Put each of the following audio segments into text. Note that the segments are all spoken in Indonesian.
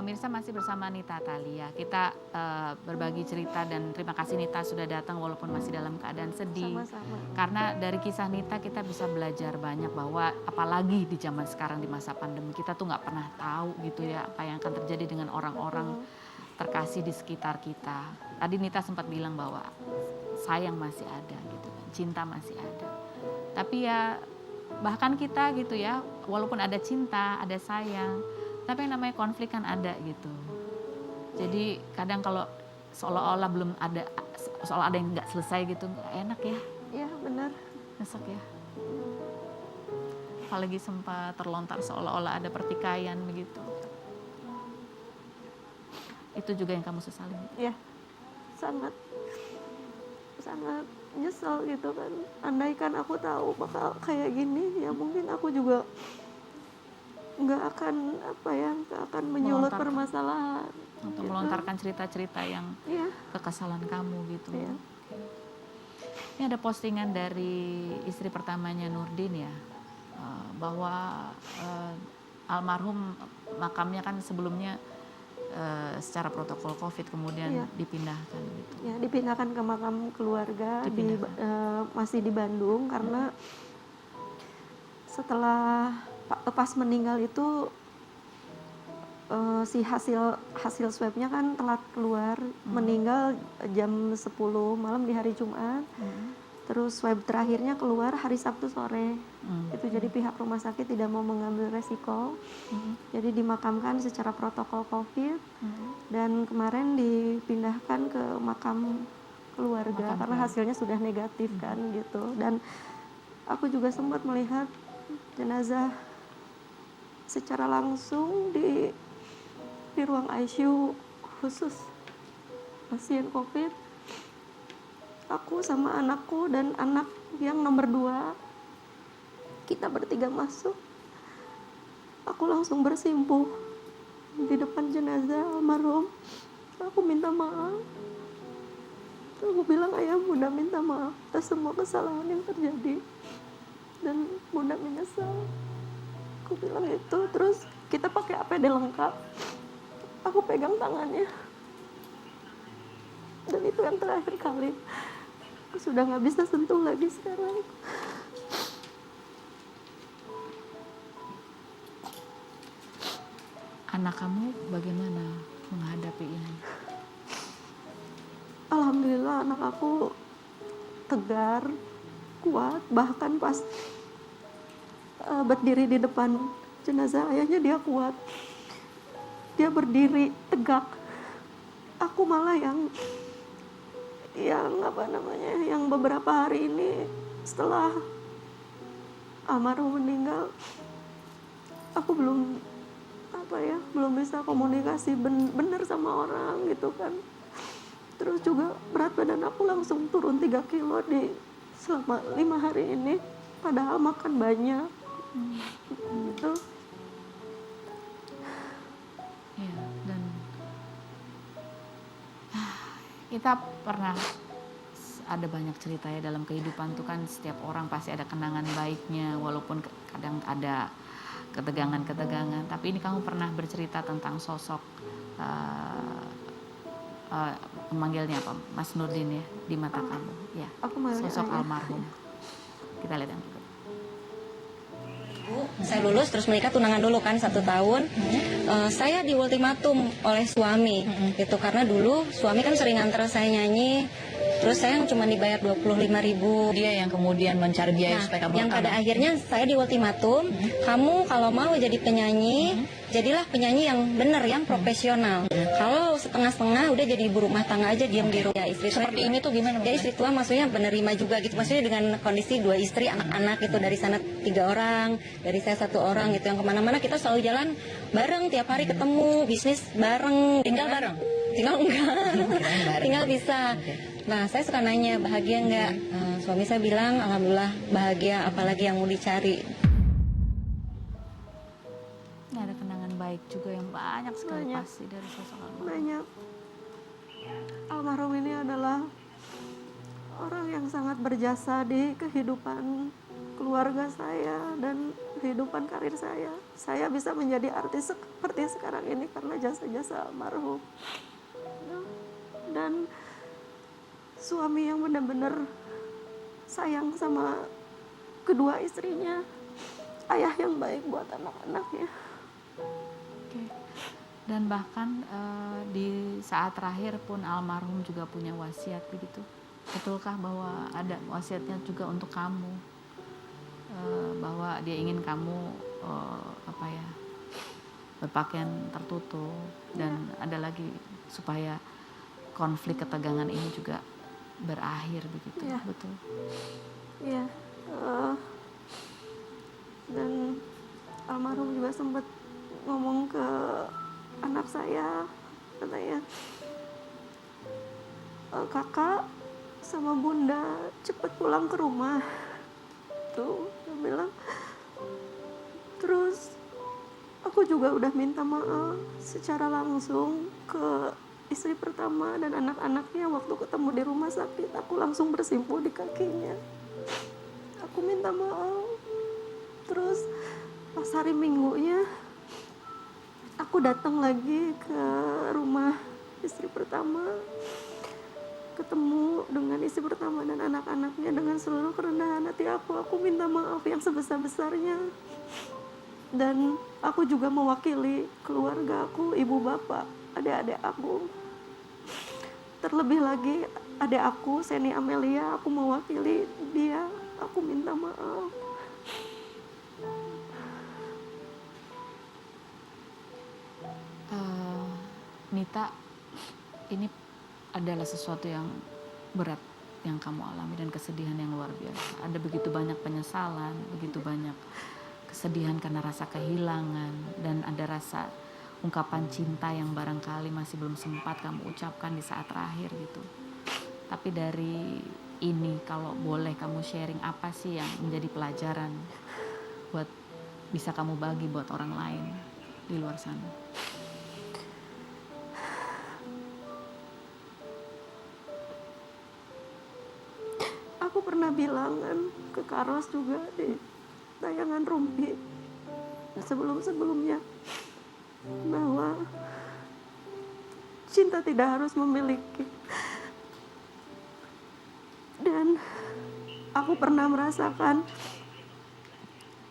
pemirsa, masih bersama Nita Thalia. Kita berbagi cerita dan terima kasih Nita sudah datang walaupun masih dalam keadaan sedih. Sama-sama. Karena dari kisah Nita kita bisa belajar banyak bahwa apalagi di zaman sekarang di masa pandemi kita tuh nggak pernah tahu gitu ya apa yang akan terjadi dengan orang-orang terkasih di sekitar kita. Tadi Nita sempat bilang bahwa sayang masih ada gitu kan, cinta masih ada. Tapi ya bahkan kita gitu ya, walaupun ada cinta, ada sayang, tapi yang namanya konflik kan ada gitu. Jadi kadang kalau seolah-olah belum ada, seolah ada yang nggak selesai gitu, nggak enak ya. Iya benar. Nyesek ya. Apalagi sempat terlontar seolah-olah ada pertikaian begitu. Itu juga yang kamu sesali. Iya, sangat nyesel gitu kan. Andaikan aku tahu bakal kayak gini, ya mungkin aku juga nggak akan menyulut permasalahan untuk gitu. melontarkan cerita-cerita yang kekesalan kamu gitu. Iya. Ini ada postingan dari istri pertamanya Nurdin ya, bahwa almarhum makamnya kan sebelumnya secara protokol COVID kemudian dipindahkan gitu. Ya, dipindahkan ke makam keluarga masih di Bandung karena setelah pas meninggal itu si hasil swabnya kan telat keluar. Meninggal jam 10 malam di hari Jumat. Terus swab terakhirnya keluar hari Sabtu sore. Itu jadi pihak rumah sakit tidak mau mengambil resiko. Jadi dimakamkan secara protokol COVID. Dan kemarin dipindahkan ke makam keluarga karena hasilnya sudah negatif kan gitu. Dan aku juga sempat melihat jenazah secara langsung di ruang ICU khusus pasien COVID. Aku sama anakku dan anak yang nomor 2, kita bertiga masuk. Aku langsung bersimpuh di depan jenazah almarhum. Aku minta maaf. Aku bilang, ayah, Bunda minta maaf atas semua kesalahan yang terjadi. Dan Bunda menyesal. Aku bilang itu, terus kita pakai APD lengkap. Aku pegang tangannya. Dan itu yang terakhir kali. Aku sudah gak bisa sentuh lagi sekarang. Anak kamu bagaimana menghadapi ini? Alhamdulillah anak aku tegar, kuat. Bahkan pas berdiri di depan jenazah ayahnya dia kuat. Dia berdiri tegak. Aku malah yang beberapa hari ini setelah almarhum meninggal, aku belum bisa komunikasi benar sama orang gitu kan. Terus juga berat badan aku langsung turun 3 kilo selama 5 hari ini, padahal makan banyak gitu. Ya, dan kita pernah ada banyak cerita ya dalam kehidupan tuh kan, setiap orang pasti ada kenangan baiknya walaupun kadang ada ketegangan-ketegangan. Tapi ini kamu pernah bercerita tentang sosok memanggilnya apa, Mas Nurdin ya, di mata kamu ya, sosok almarhum. Kita lihat yang berikut. Saya lulus terus menikah, tunangan dulu kan 1 tahun. Saya di ultimatum oleh suami gitu, karena dulu suami kan sering antar saya nyanyi, terus saya cuma dibayar 25.000. Dia yang kemudian mencari biaya supaya kamu. Yang pada akhirnya saya di ultimatum, kamu kalau mau jadi penyanyi, jadilah penyanyi yang benar, yang profesional. Kalau setengah-setengah udah jadi ibu rumah tangga aja, diam di rumah. Ya, istri seperti ini tuh gimana? Ya istri tua maksudnya menerima juga gitu, maksudnya dengan kondisi 2 istri, anak-anak gitu, dari sana 3 orang, dari saya 1 orang gitu, yang kemana-mana kita selalu jalan bareng, tiap hari ketemu, bisnis bareng. Tinggal bareng? Tinggal enggak, tinggal bisa. Nah, saya suka nanya, bahagia enggak? Suami saya bilang, alhamdulillah bahagia, apalagi yang mau dicari. Ini ada kenangan baik juga yang banyak sekali pasti dari sosok almarhum. Banyak. Almarhum ini adalah orang yang sangat berjasa di kehidupan keluarga saya dan kehidupan karir saya. Saya bisa menjadi artis seperti sekarang ini karena jasa-jasa almarhum. Dan suami yang benar-benar sayang sama kedua istrinya, ayah yang baik buat anak-anaknya. Oke. Dan bahkan di saat terakhir pun almarhum juga punya wasiat begitu. Betulkah bahwa ada wasiatnya juga untuk kamu? Bahwa dia ingin kamu berpakaian tertutup dan ada lagi supaya konflik ketegangan ini juga berakhir begitu. Iya. Betul. Iya. Dan almarhum juga sempat ngomong ke anak saya, katanya, kakak sama bunda cepet pulang ke rumah. Tuh, dia bilang. Terus aku juga udah minta maaf secara langsung ke istri pertama dan anak-anaknya waktu ketemu di rumah sakit. Aku langsung bersimpuh di kakinya. Aku minta maaf. Terus pas hari Minggunya aku datang lagi ke rumah istri pertama, ketemu dengan istri pertama dan anak-anaknya. Dengan seluruh kerendahan hati aku minta maaf yang sebesar-besarnya. Dan aku juga mewakili keluarga aku, ibu bapak, adik-adik aku. Terlebih lagi adik aku, Seni Amelia, aku mewakili dia. Aku minta maaf. Nita, ini adalah sesuatu yang berat yang kamu alami dan kesedihan yang luar biasa. Ada begitu banyak penyesalan, begitu banyak kesedihan karena rasa kehilangan, dan ada rasa ungkapan cinta yang barangkali masih belum sempat kamu ucapkan di saat terakhir gitu. Tapi dari ini, kalau boleh kamu sharing, apa sih yang menjadi pelajaran buat bisa kamu bagi buat orang lain di luar sana? Aku pernah bilang kan ke Karos juga di tayangan Rumpi sebelum-sebelumnya, bahwa cinta tidak harus memiliki. Dan aku pernah merasakan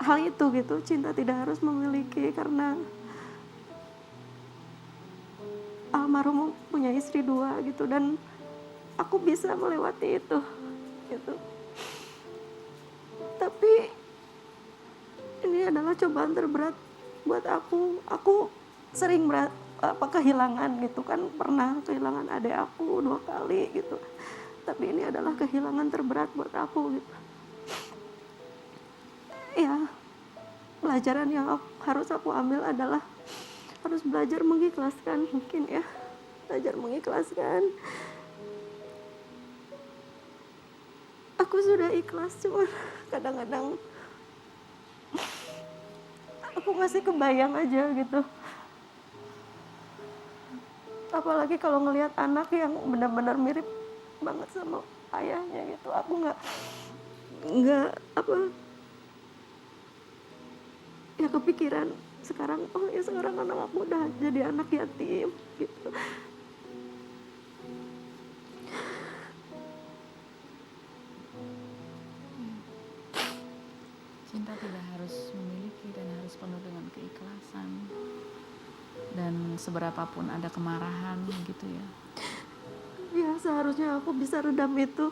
hal itu gitu, cinta tidak harus memiliki, karena almarhum punya istri 2 gitu, dan aku bisa melewati itu gitu. Tapi ini adalah cobaan terberat buat aku. Aku sering kehilangan gitu kan, pernah kehilangan adik aku 2 kali gitu. Tapi ini adalah kehilangan terberat buat aku gitu. Ya, pelajaran yang harus aku ambil adalah harus belajar mengikhlaskan, mungkin ya. Belajar mengikhlaskan. Aku sudah ikhlas, cuma kadang-kadang aku masih kebayang aja gitu. Apalagi kalau ngelihat anak yang benar-benar mirip banget sama ayahnya gitu. Aku nggak ya kepikiran sekarang, oh ya sekarang anak aku udah jadi anak yatim gitu. Cinta tidak harus memiliki dan harus penuh dengan keikhlasan. Dan seberapapun ada kemarahan gitu ya. Ya seharusnya aku bisa redam itu.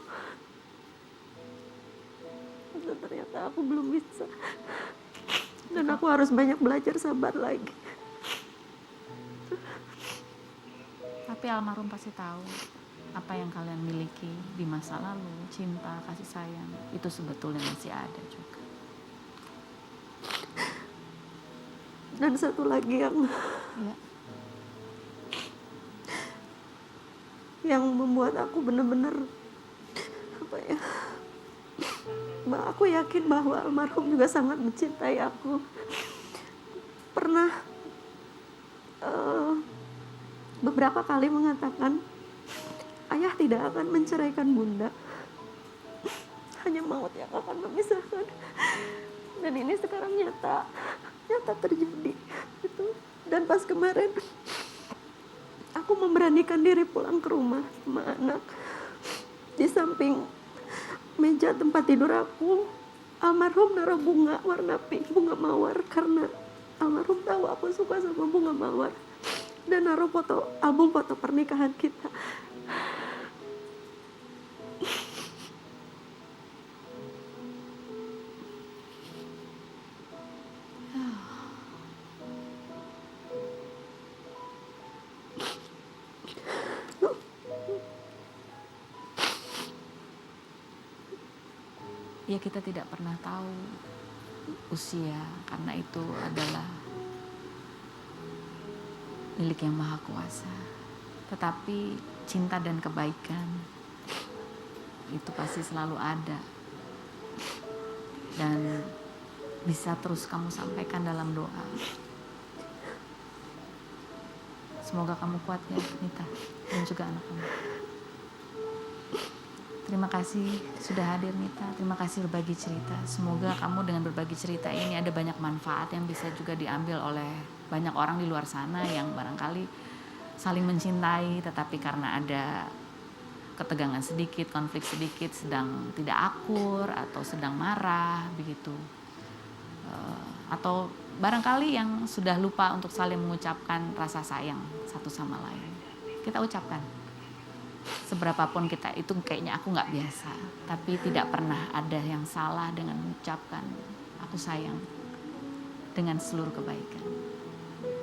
Dan ternyata aku belum bisa. Dan aku harus banyak belajar sabar lagi. Tapi almarhum pasti tahu apa yang kalian miliki di masa lalu, cinta, kasih sayang, itu sebetulnya masih ada juga. Dan satu lagi yang membuat aku benar-benar aku yakin bahwa almarhum juga sangat mencintai aku. Pernah beberapa kali mengatakan, ayah tidak akan menceraikan bunda, hanya maut yang akan memisahkan. Dan ini sekarang nyata terjadi gitu. Dan pas kemarin aku memberanikan diri pulang ke rumah sama anak, di samping meja tempat tidur aku almarhum naruh bunga warna pink, bunga mawar, karena almarhum tahu aku suka sama bunga mawar, dan naruh album foto pernikahan kita. Ya kita tidak pernah tahu usia, karena itu adalah milik Yang Maha Kuasa. Tetapi cinta dan kebaikan itu pasti selalu ada. Dan bisa terus kamu sampaikan dalam doa. Semoga kamu kuat ya, Nita, dan juga anak kamu. Terima kasih sudah hadir, Nita. Terima kasih berbagi cerita. Semoga kamu dengan berbagi cerita ini ada banyak manfaat yang bisa juga diambil oleh banyak orang di luar sana yang barangkali saling mencintai, tetapi karena ada ketegangan sedikit, konflik sedikit, sedang tidak akur atau sedang marah begitu. Atau barangkali yang sudah lupa untuk saling mengucapkan rasa sayang satu sama lain. Kita ucapkan. Seberapapun kita itu kayaknya aku nggak biasa, tapi tidak pernah ada yang salah dengan mengucapkan aku sayang dengan seluruh kebaikan.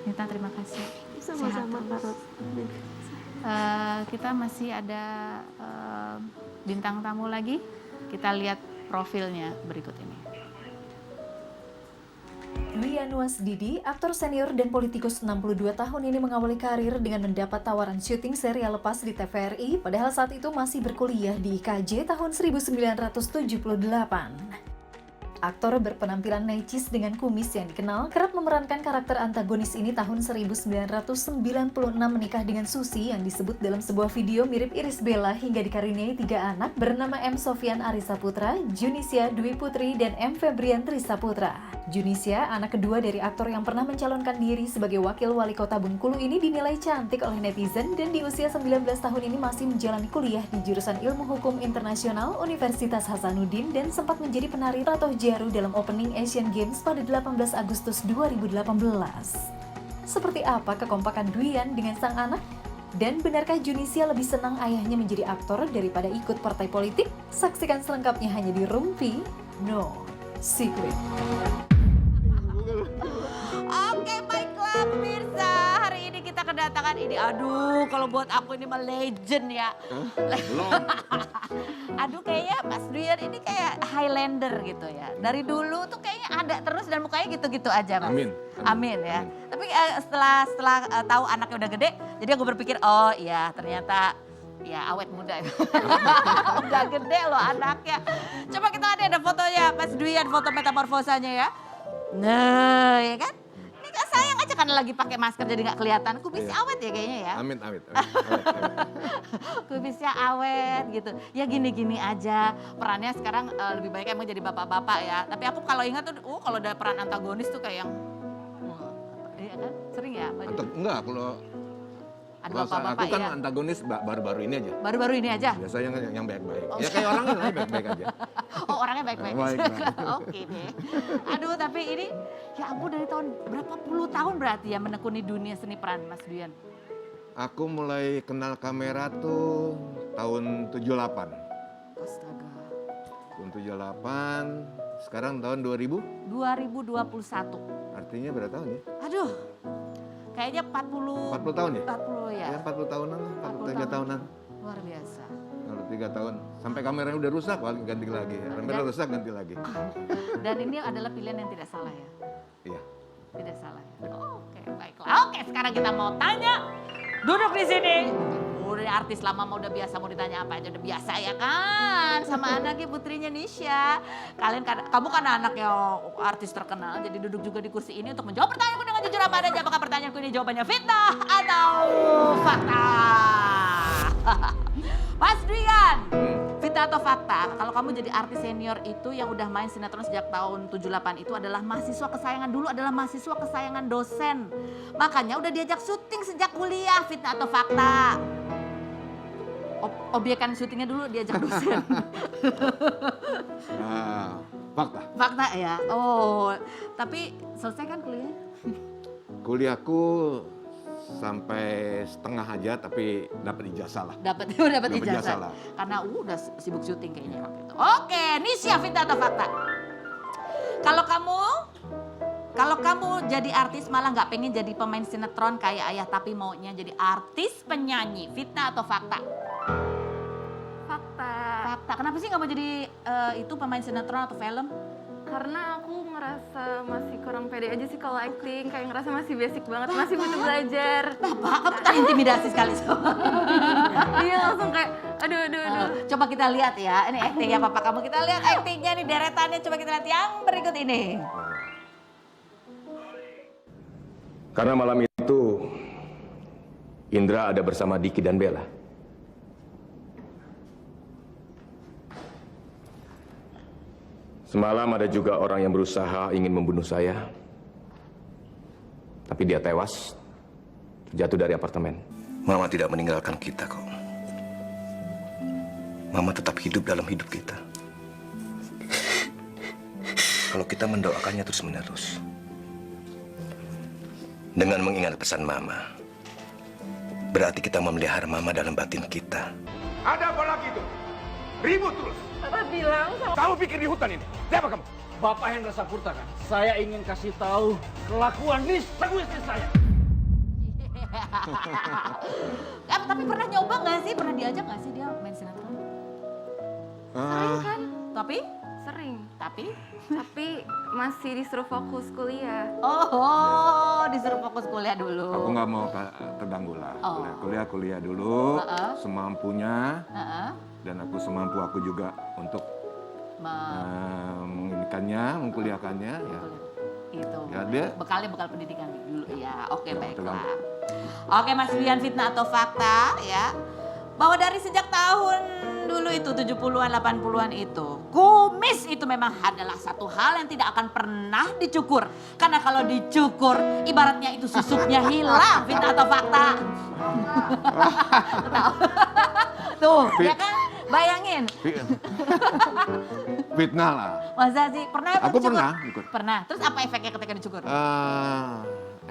Nita, terima kasih. Sama-sama, Kak Ros. Kita masih ada bintang tamu lagi. Kita lihat profilnya berikut ini. Dwi Anwasdidi, aktor senior dan politikus 62 tahun ini mengawali karir dengan mendapat tawaran syuting serial lepas di TVRI, padahal saat itu masih berkuliah di IKJ tahun 1978. Aktor berpenampilan necis dengan kumis yang dikenal kerap memerankan karakter antagonis ini tahun 1996 menikah dengan Susi yang disebut dalam sebuah video mirip Irish Bella hingga dikaruniai 3 anak bernama M. Sofyan Arisa Putra, Junisia Dwi Putri, dan M. Febrian Trisa Putra. Junisia, anak kedua dari aktor yang pernah mencalonkan diri sebagai wakil wali kota Bengkulu ini dinilai cantik oleh netizen dan di usia 19 tahun ini masih menjalani kuliah di jurusan Ilmu Hukum Internasional Universitas Hasanuddin dan sempat menjadi penari Ratoh Jaru dalam opening Asian Games pada 18 Agustus 2018. Seperti apa kekompakan Dwian dengan sang anak? Dan benarkah Junisia lebih senang ayahnya menjadi aktor daripada ikut partai politik? Saksikan selengkapnya hanya di Rumpi No Secret. Oke, baiklah pemirsa. Hari ini kita kedatangan ini. Aduh, kalau buat aku ini mah legend ya. Aduh, kayaknya Mas Dwian ini kayak Highlander gitu ya. Dari dulu tuh kayaknya ada terus dan mukanya gitu-gitu aja, Mas. Amin. Amin ya. Tapi setelah tahu anaknya udah gede, jadi aku berpikir, oh iya ternyata ya awet muda. Udah gede loh anaknya. Coba kita ada fotonya Mas Dwian, foto metamorfosanya ya. Nah, ya kan? Ini kan sayang aja karena lagi pakai masker jadi nggak kelihatan. Kubisnya awet ya kayaknya ya. Amin. Kubisnya awet gitu. Ya gini-gini aja. Perannya sekarang lebih baik emang jadi bapak-bapak ya. Tapi aku kalau ingat tuh, kalau ada peran antagonis tuh kayak yang, iya kan? Sering ya? Enggak, kalau Ada aku bapak-bapak kan ya. antagonis baru-baru ini aja. Baru-baru ini aja? Biasanya yang baik-baik. Ya kayak orangnya lah baik-baik aja. Oh orangnya baik-baik. Baik. Oke deh. Aduh tapi ini ya ampun dari tahun berapa puluh tahun berarti ya menekuni dunia seni peran Mas Dwian? Aku mulai kenal kamera tuh tahun 78. Astaga. Tahun 78, sekarang tahun 2000. 2021. Artinya berapa tahun ya? Aduh. Kayaknya 40 tahun ya? 40 ya. Ya 40 tahunan lah, 40 43 tahunan. Luar biasa. 43 tahun. Sampai kameranya udah rusak, ganti lagi. Kamera rusak, ganti lagi. Dan ini adalah pilihan yang tidak salah ya? Iya. Tidak salah ya? Oke, baiklah. Oke, sekarang kita mau tanya. Duduk di sini. Udah artis lama mau udah biasa, mau ditanya apa aja udah biasa ya kan. Sama anaknya putrinya Nisha. Kamu kan anaknya artis terkenal, jadi duduk juga di kursi ini untuk menjawab pertanyaanku dengan jujur apa adanya. Apakah pertanyaanku ini jawabannya fitnah atau fakta? Mas Dwian, fitnah fitnah atau fakta, kalau kamu jadi artis senior itu yang udah main sinetron sejak tahun 78 itu adalah mahasiswa kesayangan dulu, adalah mahasiswa kesayangan dosen. Makanya udah diajak syuting sejak kuliah, fitnah atau fakta. Obyekan syutingnya dulu diajak dosen. Fakta. Fakta ya. Oh, tapi selesai kan kuliahnya? Kuliahku sampai setengah aja tapi dapat ijazah lah. Dapat Dapat ijazah. ijazah lah. Karena udah sibuk syuting kayaknya waktu itu. Oke, Nisya, fitnah atau fakta? Kalau kamu jadi artis malah nggak pengen jadi pemain sinetron kayak ayah tapi maunya jadi artis penyanyi, fitnah atau fakta? Fakta. Fakta. Kenapa sih nggak mau jadi itu pemain sinetron atau film? Karena aku ngerasa masih kurang pede aja sih kalau acting, kayak ngerasa masih basic banget, masih butuh belajar. Bapak, kamu terintimidasi sekali sama. Iya langsung kayak aduh. Coba kita lihat ya, ini actingnya Papa kamu. Kita lihat actingnya nih, deretannya. Coba kita lihat yang berikut ini. Karena malam itu Indra ada bersama Diki dan Bella. Semalam ada juga orang yang berusaha ingin membunuh saya. Tapi dia tewas, jatuh dari apartemen. Mama tidak meninggalkan kita kok. Mama tetap hidup dalam hidup kita. Kalau kita mendoakannya terus-menerus. Dengan mengingat pesan Mama, berarti kita memelihara Mama dalam batin kita. Ada apa lagi itu? Ribut terus. Papa bilang sama Kamu pikir di hutan ini? Siapa kamu? Bapak Hendra Saputra kan? Saya ingin kasih tahu kelakuan istri saya. Tapi pernah nyoba nggak sih? Pernah diajak nggak sih dia main sinetron? sering kan? Tapi Sering. Tapi masih disuruh fokus kuliah. disuruh fokus kuliah dulu. Aku nggak mau terganggu lah. Oh. Kuliah dulu, Heeh. semampunya. Heeh. Dan aku semampu aku juga untuk mengkuliahkannya. Ya. Itu. Ya, dia- bekal pendidikan dulu ya. Oke, Jangan baiklah. terganggu. Oke, Mas Rian, fitnah atau fakta ya? Bahwa dari sejak tahun dulu itu 70-an 80-an itu, kumis itu memang adalah satu hal yang tidak akan pernah dicukur. Karena kalau dicukur ibaratnya itu susuknya hilang, fitnah atau fakta? Tuh, ya kan? Bayangin. Fitnah lah. Masa sih? Pernah Aku dicukur? pernah dicukur. Pernah. Terus apa efeknya ketika dicukur?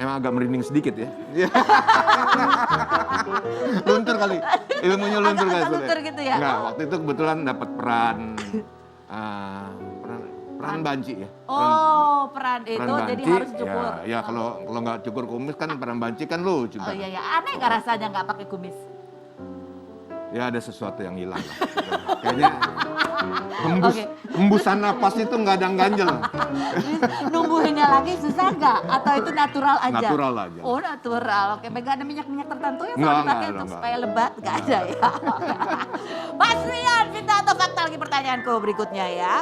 Emang agak merinding sedikit ya. Luntur kali. Ilmunya luntur kali. Agak luntur gitu ya? Enggak, waktu itu kebetulan dapat peran banci ya. Peran itu Peran jadi banci, harus cukur. Ya kalau nggak cukur kumis kan peran banci kan lucu Oh kan. iya ya, aneh nggak rasanya nggak pakai kumis? Ya ada sesuatu yang hilang lah. Kayaknya Oke. hembusan napas itu nggak ada yang ganjel. Numbuhinnya lagi susah nggak? Atau itu natural aja? Natural aja. Oh natural, oke. Nggak ada minyak-minyak tertentu yang Nggak, selalu dipakai nggak, untuk nggak. supaya lebat? Nggak ada ya? Mas Rian, fitnah atau fakta lagi pertanyaanku berikutnya ya.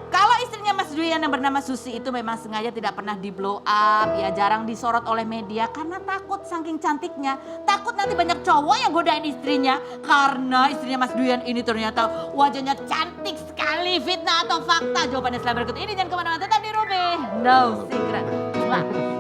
Kalau istrinya Mas Duyan yang bernama Susi itu memang sengaja tidak pernah di blow up, ya jarang disorot oleh media karena takut saking cantiknya, takut nanti banyak cowok yang godain istrinya karena istrinya Mas Duyan ini ternyata wajahnya cantik sekali. Fitnah atau fakta? Jawabannya setelah berikut ini, jangan kemana-mana, tetap di Ruby No Secret. Wah.